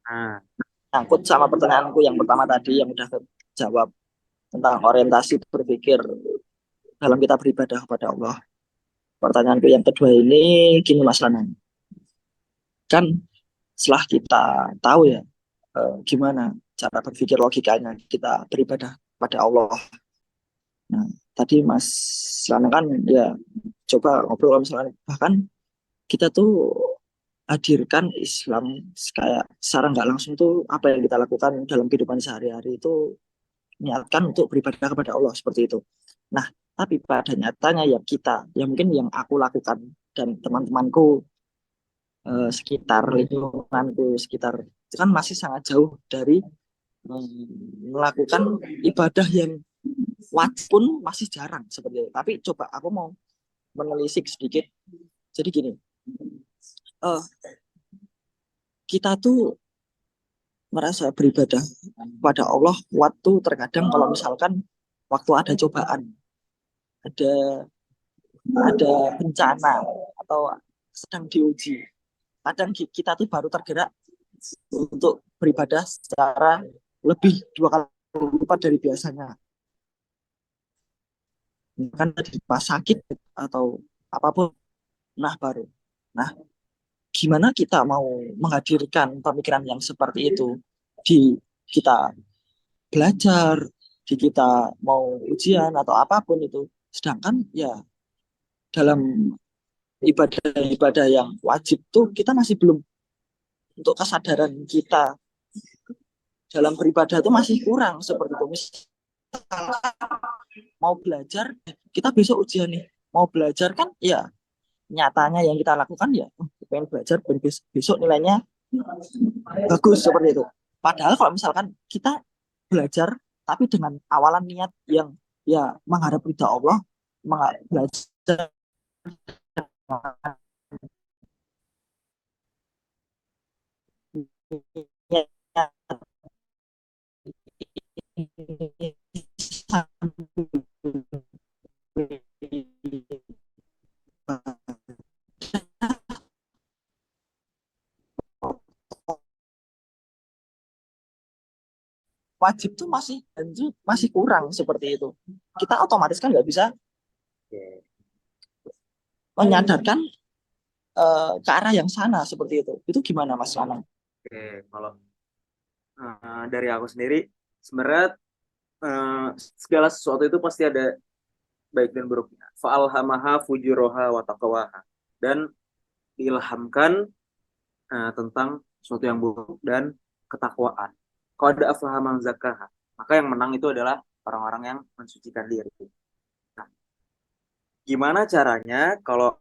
nah nyangkut sama pertanyaanku yang pertama tadi yang udah jawab tentang orientasi berpikir dalam kita beribadah kepada Allah. Pertanyaanku yang kedua ini gini Mas Lanang, kan setelah kita tahu ya gimana cara berpikir logikanya kita beribadah pada Allah. Nah, tadi Mas Lanang kan ya coba ngobrol misalnya bahkan kita tuh hadirkan Islam kayak secara nggak langsung tuh apa yang kita lakukan dalam kehidupan sehari-hari itu niatkan untuk beribadah kepada Allah seperti itu. Nah, tapi pada nyatanya yang kita, yang mungkin yang aku lakukan dan teman-temanku sekitar lingkunganku sekitar itu kan masih sangat jauh dari melakukan ibadah yang wajib pun masih jarang seperti itu. Tapi coba aku mau menelisik sedikit. Jadi gini, uh, kita tuh merasa beribadah pada Allah waktu terkadang kalau misalkan waktu ada cobaan, ada bencana atau sedang diuji. Kadang kita tuh baru tergerak untuk beribadah secara lebih 2 kali lipat dari biasanya. Kan tadi pas sakit atau apapun, nah baru. Nah, gimana kita mau menghadirkan pemikiran yang seperti itu di kita belajar, di kita mau ujian atau apapun itu. Sedangkan ya dalam ibadah-ibadah yang wajib tuh kita masih belum untuk kesadaran kita dalam beribadah itu masih kurang seperti itu. Misal mau belajar, kita besok ujian nih. Mau belajar kan ya nyatanya yang kita lakukan ya pengen belajar pengen besok nilainya bagus seperti itu. Padahal kalau misalkan kita belajar tapi dengan awalan niat yang ya mengharap ridha Allah, belajar wajib tuh masih kurang seperti itu. Kita otomatis kan nggak bisa Oke. menyadarkan ke arah yang sana seperti itu. Itu gimana Mas Lanang? Oke, kalau dari aku sendiri, sebenarnya eh, segala sesuatu itu pasti ada baik dan buruknya. Fa'alhamaha fujuroha wa taqwaha. Dan diilhamkan tentang sesuatu yang buruk dan ketakwaan. Kalau ada aflaha man zakkaha, maka yang menang itu adalah orang-orang yang mensucikan diri. Nah, gimana caranya kalau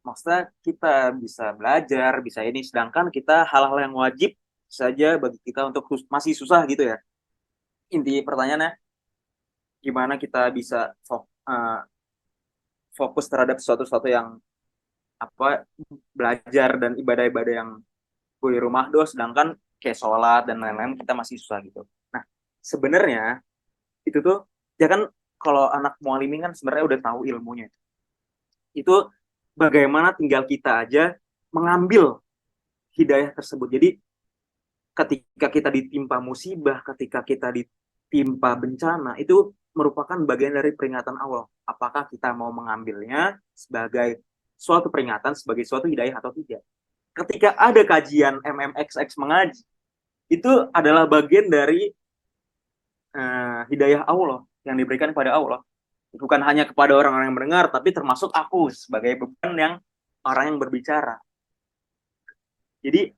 maksudnya kita bisa belajar, bisa ini, sedangkan kita hal-hal yang wajib saja bagi kita untuk masih susah gitu ya. Inti pertanyaannya, gimana kita bisa fokus terhadap sesuatu-sesuatu yang apa belajar dan ibadah-ibadah yang di rumah dos, sedangkan kayak sholat dan lain-lain kita masih susah gitu. Nah, sebenarnya itu tuh ya kan, kalau anak mualimin kan sebenarnya udah tahu ilmunya. Itu bagaimana tinggal kita aja mengambil hidayah tersebut. Jadi ketika kita ditimpa musibah, ketika kita ditimpa bencana, itu merupakan bagian dari peringatan Allah. Apakah kita mau mengambilnya sebagai suatu peringatan, sebagai suatu hidayah atau tidak? Ketika ada kajian MMXX mengaji, itu adalah bagian dari hidayah Allah yang diberikan kepada Allah. Bukan hanya kepada orang-orang yang mendengar, tapi termasuk aku sebagai beban yang orang yang berbicara. Jadi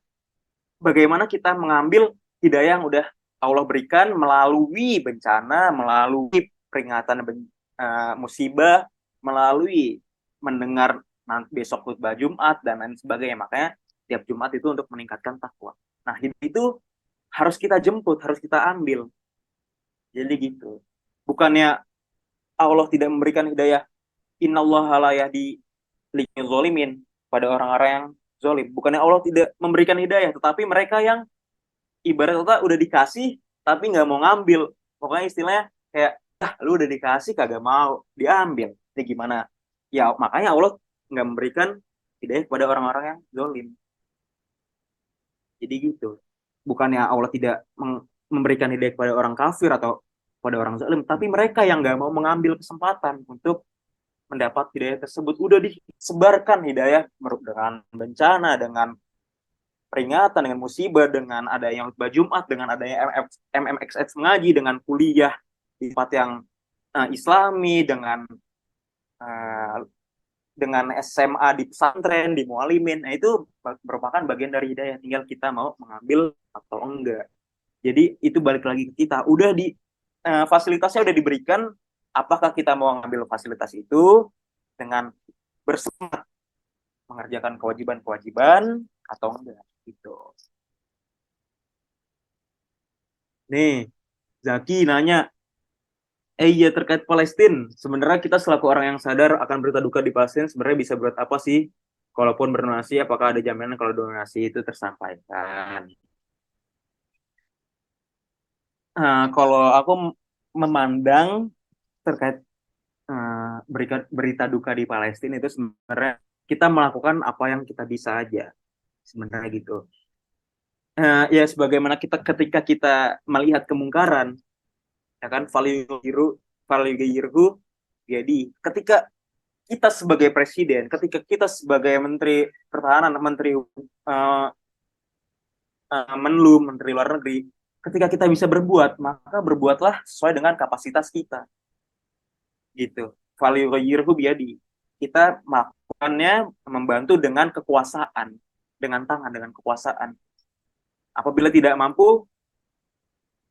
bagaimana kita mengambil hidayah yang udah Allah berikan melalui bencana, melalui peringatan musibah, melalui mendengar nanti besok khutbah Jumat dan lain sebagainya. Makanya tiap Jumat itu untuk meningkatkan takwa. Nah, itu harus kita jemput, harus kita ambil. Jadi gitu. Bukannya Allah tidak memberikan hidayah, innallaha la yahdi liqaumiz zalimin, pada orang-orang yang zalim. Bukannya Allah tidak memberikan hidayah, tetapi mereka yang ibarat kata udah dikasih tapi nggak mau ngambil. Pokoknya istilahnya kayak, lu udah dikasih kagak mau diambil. Ini gimana? Ya makanya Allah nggak memberikan hidayah kepada orang-orang yang zalim. Jadi gitu. Bukannya Allah tidak memberikan hidayah kepada orang kafir atau pada orang zalim, tapi mereka yang nggak mau mengambil kesempatan untuk mendapat hidayah tersebut. Udah disebarkan hidayah dengan bencana, dengan peringatan, dengan musibah, dengan adanya khutbah Jumat, dengan adanya MMXX mengaji, dengan kuliah di tempat yang Islami, uh, dengan SMA di pesantren, di mualimin. Nah, itu merupakan bagian dari hidayah. Tinggal kita mau mengambil atau enggak. Jadi itu balik lagi ke kita. Udah fasilitasnya udah diberikan. Apakah kita mau ngambil fasilitas itu dengan bersemangat mengerjakan kewajiban-kewajiban atau enggak gitu. Nih, Zaki nanya, iya terkait Palestina, sebenarnya kita selaku orang yang sadar akan berita duka di Palestina sebenarnya bisa buat apa sih? Kalaupun berdonasi, apakah ada jaminan kalau donasi itu tersampaikan? Kalau aku memandang terkait berita duka di Palestina itu sebenarnya kita melakukan apa yang kita bisa aja, sebenarnya gitu. Ya sebagaimana kita ketika kita melihat kemungkaran, ya kan, falyughayyirhu jadi ketika kita sebagai presiden, ketika kita sebagai menteri pertahanan, menteri menlu, menteri luar negeri, ketika kita bisa berbuat, maka berbuatlah sesuai dengan kapasitas kita gitu. Falyughayyirhu biyadi, kita melakukannya, membantu dengan kekuasaan, dengan tangan, dengan kekuasaan. Apabila tidak mampu,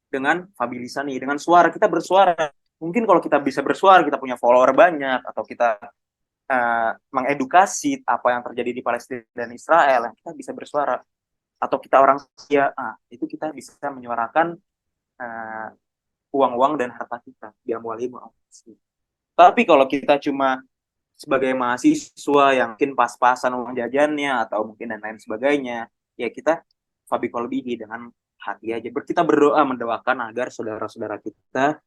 dengan fabilisani, dengan suara, kita bersuara. Mungkin kalau kita bisa bersuara, kita punya follower banyak, atau kita mengedukasi apa yang terjadi di Palestina dan Israel, kita bisa bersuara. Atau kita orang kaya, itu kita bisa menyuarakan uang-uang dan harta kita di amwalihim. Tapi kalau kita cuma sebagai mahasiswa yang mungkin pas-pasan uang jajannya atau mungkin dan lain sebagainya, ya kita fabikol bihi, dengan hati aja. Kita berdoa, mendoakan agar saudara-saudara kita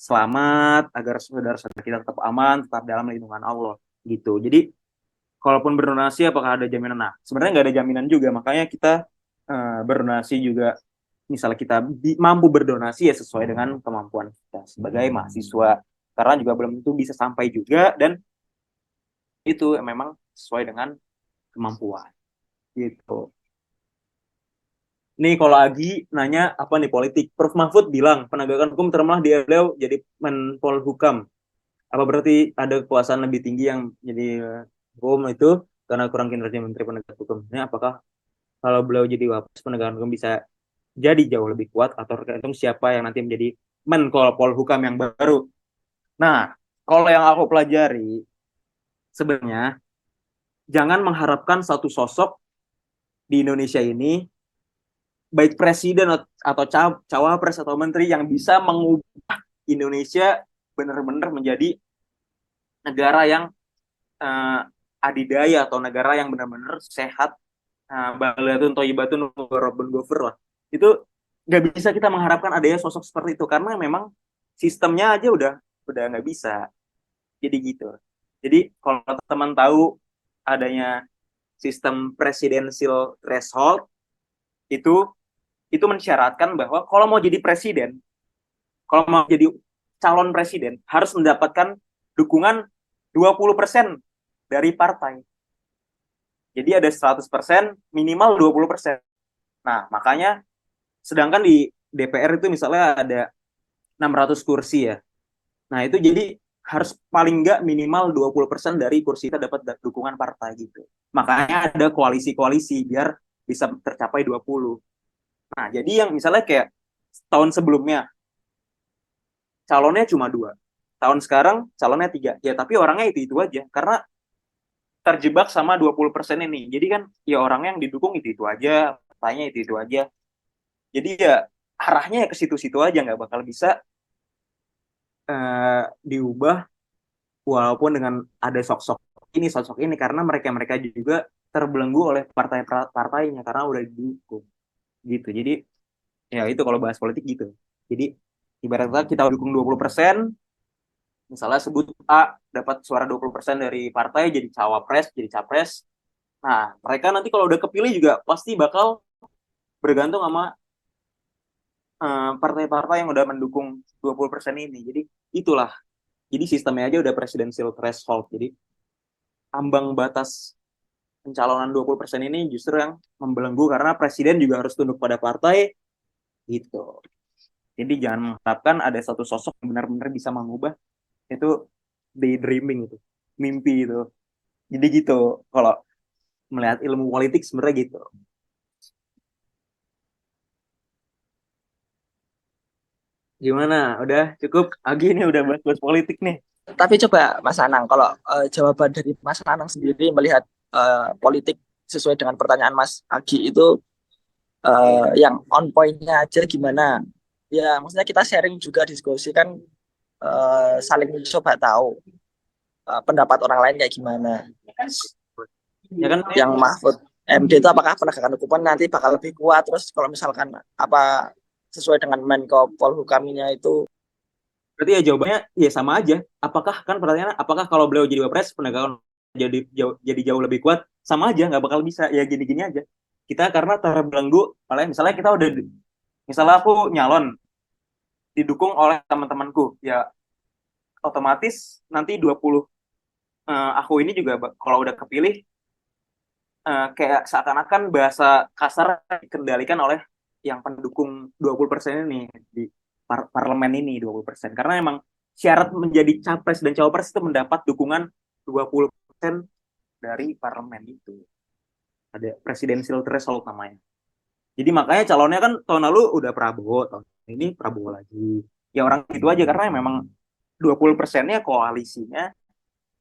selamat, agar saudara-saudara kita tetap aman, tetap dalam lindungan Allah gitu. Jadi kalaupun berdonasi apakah ada jaminan? Nah, sebenarnya nggak ada jaminan juga, makanya kita berdonasi juga misalnya kita mampu berdonasi ya sesuai dengan kemampuan kita sebagai mahasiswa, karena juga belum tentu bisa sampai juga, dan itu memang sesuai dengan kemampuan gitu. Nih kalau Agi nanya apa nih politik, Prof Mahfud bilang penegakan hukum termelah di beliau jadi Menpolhukam. Apa berarti ada kekuasaan lebih tinggi yang jadi hukum itu karena kurang kinerja Menteri Penegak Hukum? Ini apakah kalau beliau jadi wapres penegakan hukum bisa jadi jauh lebih kuat atau tergantung siapa yang nanti menjadi Menko Polhukam yang baru? Nah, kalau yang aku pelajari sebenarnya jangan mengharapkan satu sosok di Indonesia ini baik presiden atau cawapres atau menteri yang bisa mengubah Indonesia benar-benar menjadi negara yang adidaya atau negara yang benar-benar sehat, balatun toyibatun warabun gofur lah. Itu nggak bisa kita mengharapkan adanya sosok seperti itu karena memang sistemnya aja udah nggak bisa. Jadi gitu. Jadi kalau teman tahu adanya sistem presidensial threshold itu mensyaratkan bahwa kalau mau jadi presiden, kalau mau jadi calon presiden harus mendapatkan dukungan 20% dari partai. Jadi ada 100%, minimal 20%. Nah, makanya sedangkan di DPR itu misalnya ada 600 kursi ya. Nah, itu jadi harus paling nggak minimal 20% dari kursi kita dapat dukungan partai gitu. Makanya ada koalisi-koalisi biar bisa tercapai 20. Nah, jadi yang misalnya kayak tahun sebelumnya calonnya cuma 2. Tahun sekarang calonnya 3. Ya, tapi orangnya itu aja. Karena terjebak sama 20% ini. Jadi kan ya orang yang didukung itu aja, partainya itu aja. Jadi ya arahnya ya ke situ-situ aja, nggak bakal bisa diubah walaupun dengan ada sosok ini karena mereka juga terbelenggu oleh partainya karena udah didukung gitu. Jadi ya itu kalau bahas politik gitu. Jadi ibaratnya kita dukung 20%, misalnya sebut A dapat suara 20% dari partai jadi cawapres, jadi capres. Nah, mereka nanti kalau udah kepilih juga pasti bakal bergantung sama partai-partai yang udah mendukung 20% ini. Jadi itulah. Jadi sistemnya aja udah presidential threshold. Jadi ambang batas pencalonan 20% ini justru yang membelenggu karena presiden juga harus tunduk pada partai gitu. Jadi jangan mengharapkan ada satu sosok yang benar-benar bisa mengubah, itu daydreaming itu, mimpi itu. Jadi gitu kalau melihat ilmu politik sebenarnya gitu. Gimana? Udah cukup? Agi nih udah bahas politik nih. Tapi coba Mas Anang, kalau jawaban dari Mas Anang sendiri melihat politik sesuai dengan pertanyaan Mas Agi itu yang on point-nya aja gimana? Ya, maksudnya kita sharing juga diskusi kan saling coba tahu pendapat orang lain kayak gimana. Ya kan? Yang Mahfud MD itu apakah penegakan hukum nanti bakal lebih kuat? Terus kalau misalkan apa sesuai dengan Menko Polhukaminya itu Berarti ya jawabannya ya sama aja. Apakah kan pertanyaannya apakah kalau beliau jadi wapres penegakan jadi jauh lebih kuat? Sama aja, nggak bakal bisa. Ya gini-gini aja. Kita karena terbelenggu oleh misalnya kita udah misalnya aku nyalon didukung oleh teman-temanku, ya otomatis nanti 20 aku ini juga kalau udah kepilih kayak seakan-akan bahasa kasar dikendalikan oleh yang pendukung 20% ini di parlemen ini 20%. Karena emang syarat menjadi capres dan cawapres itu mendapat dukungan 20% dari parlemen itu. Ada presidensial threshold namanya. Jadi makanya calonnya kan tahun lalu udah Prabowo, tahun ini Prabowo lagi. Ya orang itu aja karena memang 20%-nya koalisinya.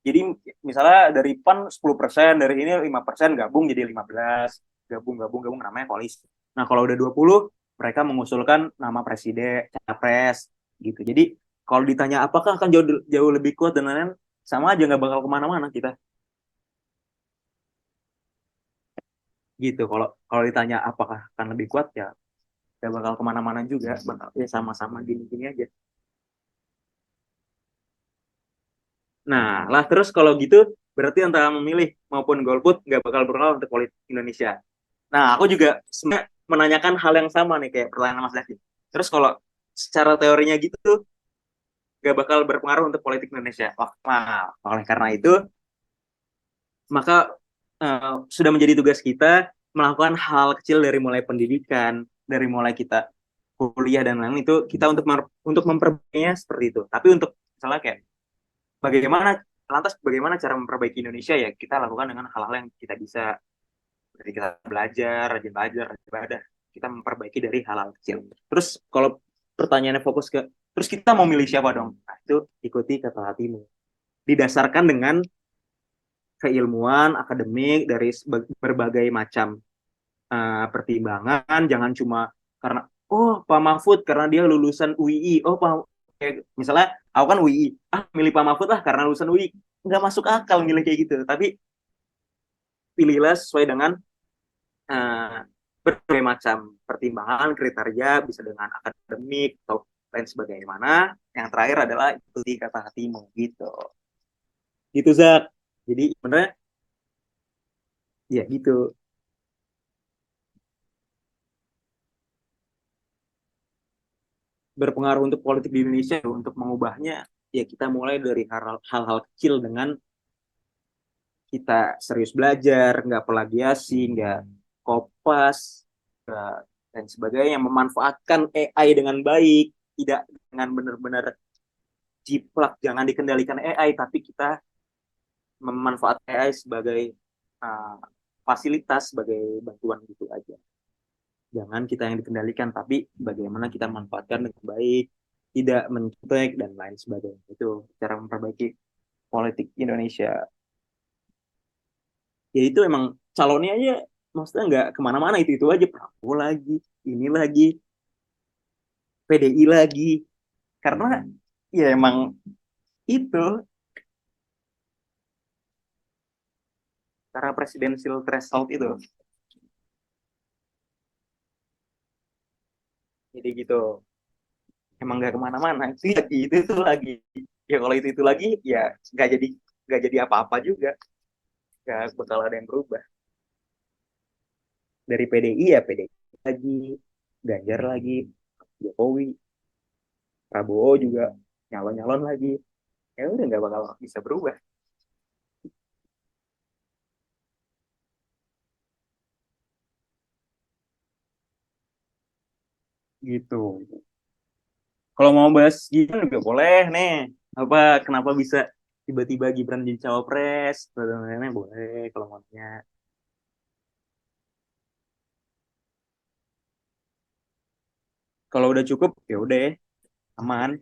Jadi misalnya dari PAN 10%, dari ini 5% gabung jadi 15, gabung namanya koalisi. Nah, kalau udah 20 mereka mengusulkan nama presiden, capres gitu. Jadi kalau ditanya apakah akan jauh lebih kuat dan lain-lain, sama aja nggak bakal kemana-mana kita. Gitu. Kalau ditanya apakah akan lebih kuat ya nggak bakal kemana-mana juga, bakal ya sama-sama gini-gini aja. Nah, lah terus kalau gitu berarti antara memilih maupun golput nggak bakal berpengaruh untuk politik Indonesia. Nah, aku juga sebenarnya menanyakan hal yang sama nih kayak pertanyaan Mas Zaki. Terus kalau secara teorinya gitu tuh gak bakal berpengaruh untuk politik Indonesia. Wah, oleh karena itu maka sudah menjadi tugas kita melakukan hal kecil dari mulai pendidikan, dari mulai kita kuliah dan lain-lain itu kita untuk memperbaikinya seperti itu. Tapi untuk misalnya kayak bagaimana cara memperbaiki Indonesia ya kita lakukan dengan hal-hal yang kita bisa. Jadi kita rajin belajar, rajin ibadah. Kita memperbaiki dari hal-hal kecil. Terus kalau pertanyaannya fokus ke, terus kita mau milih siapa dong? Nah, itu ikuti kata hatimu. Didasarkan dengan keilmuan, akademik, dari berbagai macam pertimbangan. Jangan cuma karena, oh Pak Mahfud karena dia lulusan UII. Oh Pak, misalnya aku kan UII. Milih Pak Mahfud lah karena lulusan UII. Nggak masuk akal milih kayak gitu. Tapi pilihlah sesuai dengan berbagai macam pertimbangan, kriteria, bisa dengan akademik atau lain sebagaimana. Yang terakhir adalah ikuti kata hatimu gitu. Gitu Zak. Jadi sebenarnya ya gitu. Berpengaruh untuk politik di Indonesia untuk mengubahnya ya kita mulai dari hal-hal kecil dengan kita serius belajar, nggak plagiasi, nggak kopas, nggak, dan sebagainya, memanfaatkan AI dengan baik, tidak dengan benar-benar jiplak, jangan dikendalikan AI, tapi kita memanfaatkan AI sebagai uh, fasilitas, sebagai bantuan gitu aja. Jangan kita yang dikendalikan, tapi bagaimana kita manfaatkan dengan baik, tidak mencutek, dan lain sebagainya. Itu cara memperbaiki politik Indonesia. Ya itu emang calonnya aja, maksudnya nggak kemana-mana, itu aja. Prabowo lagi, ini lagi, PDI lagi. Karena ya emang itu karena presidensial threshold itu. Jadi gitu. Emang nggak kemana-mana. Itu lagi. Ya kalau itu lagi, ya nggak jadi nggak jadi apa-apa juga. Nggak bakal ada yang berubah. Dari PDI ya PDI lagi, Ganjar lagi, Jokowi, Prabowo juga nyalon-nyalon lagi. Ya udah nggak bakal bisa berubah. Gitu. Kalau mau bahas Gibran juga boleh nih. Apa kenapa bisa tiba-tiba Gibran jadi cawapres? Dan lain-lain boleh kalau maunya. Kalau udah cukup ya udah aman.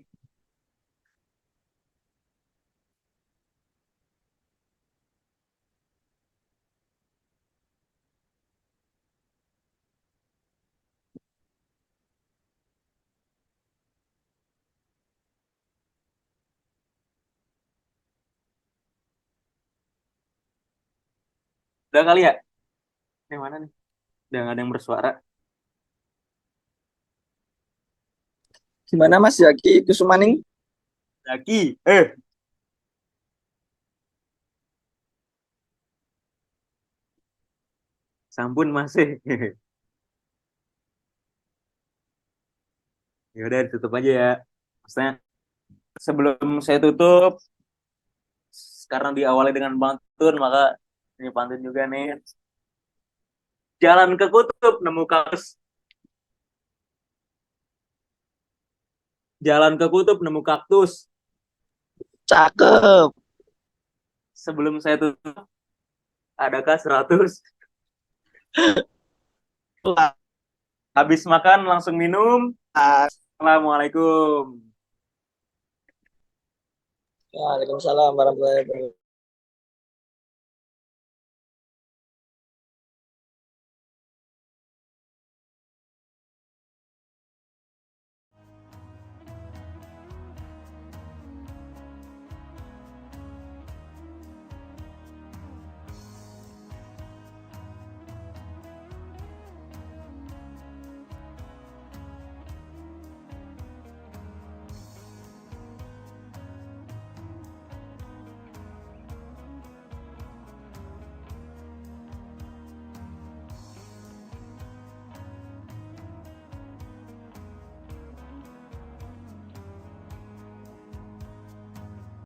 Udah kali ya? Yang mana nih? Udah nggak ada yang bersuara. Gimana Mas Zaki Kusumaning? Zaki, sampun masih. Ya udah ditutup aja ya. Maksudnya sebelum saya tutup, karena diawali dengan pantun, maka ini pantun juga nih. Jalan ke kutub nemu kaktus. Jalan ke kutub nemu kaktus. Cakep. Sebelum saya tutup, adakah 100? Habis makan langsung minum. Assalamualaikum. Waalaikumsalam warahmatullahi wabarakatuh.